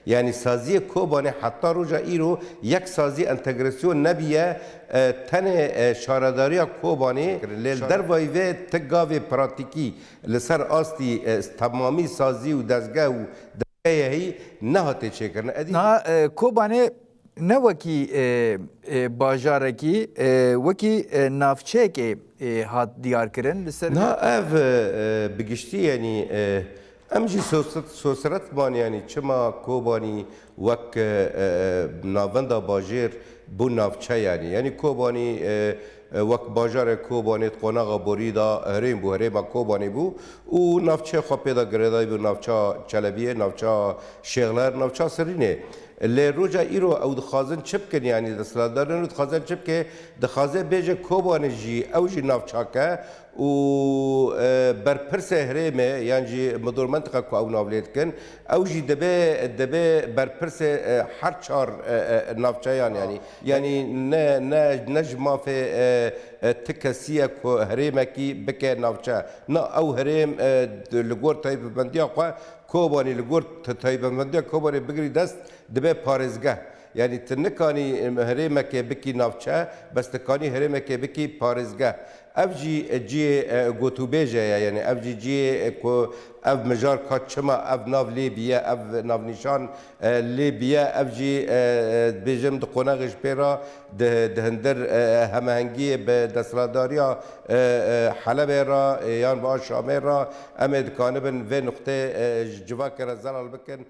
يعني سازی کوبانی حتی روزا ایرو یک سازی انتگراسیون نبیه تن شارداری کوبانی لیل در وایوه تگاوی پراتیکی لسر آستی تمامی سازی و دزگاه و دزگاه هی نهاته چه کرن نا کوبانی نه وکی باجارکی وکی نافچه که هات دیار کرن لسر نه اف بگشتی یعنی امجی سوسرت بان یعنی چما کوبانی وک ناوندا باجر بو نافچه یعنی کوبانی وک باجار کوبانی قناغ بوریدا هریم بو هریم کوبانی بو و نافچه خو پیدا گردای بو نافچه چلبیه نافچه شغلر نافچه سرینه لی روجا ایرو او دخوازن چپ کن یعنی دستلادارن دخوازن چپ که دخوازه بیجه کوبانی جی او جی نافچاکه و برپرس هرمه یعنی جی مدور منطقه کو او ناولید کن او جی دبه برپرس هر چهار نافچه یعنی نه نجما في تكسيه كو هرمه كي بكى نافچه نا او هرم لغور تايب بنديا كوباني لغور تايب بنديا كوباني بگري دست دبه پارزگاه يعني تنكاني هرمه كي بكي نافچه بس تكاني هرمه كي بكي پارزگاه افجي جي گوتوبيجه يعني افجي جي كو اف مجار كاتشما اف ناف ليبيا اف ناف نشان ليبيا افجي بيجم دقوناغش بيرا دهندر همهنگي بدسراداريا حلب را يان باش شامير را امد كانبن في نقطه جواكر الزلال بكن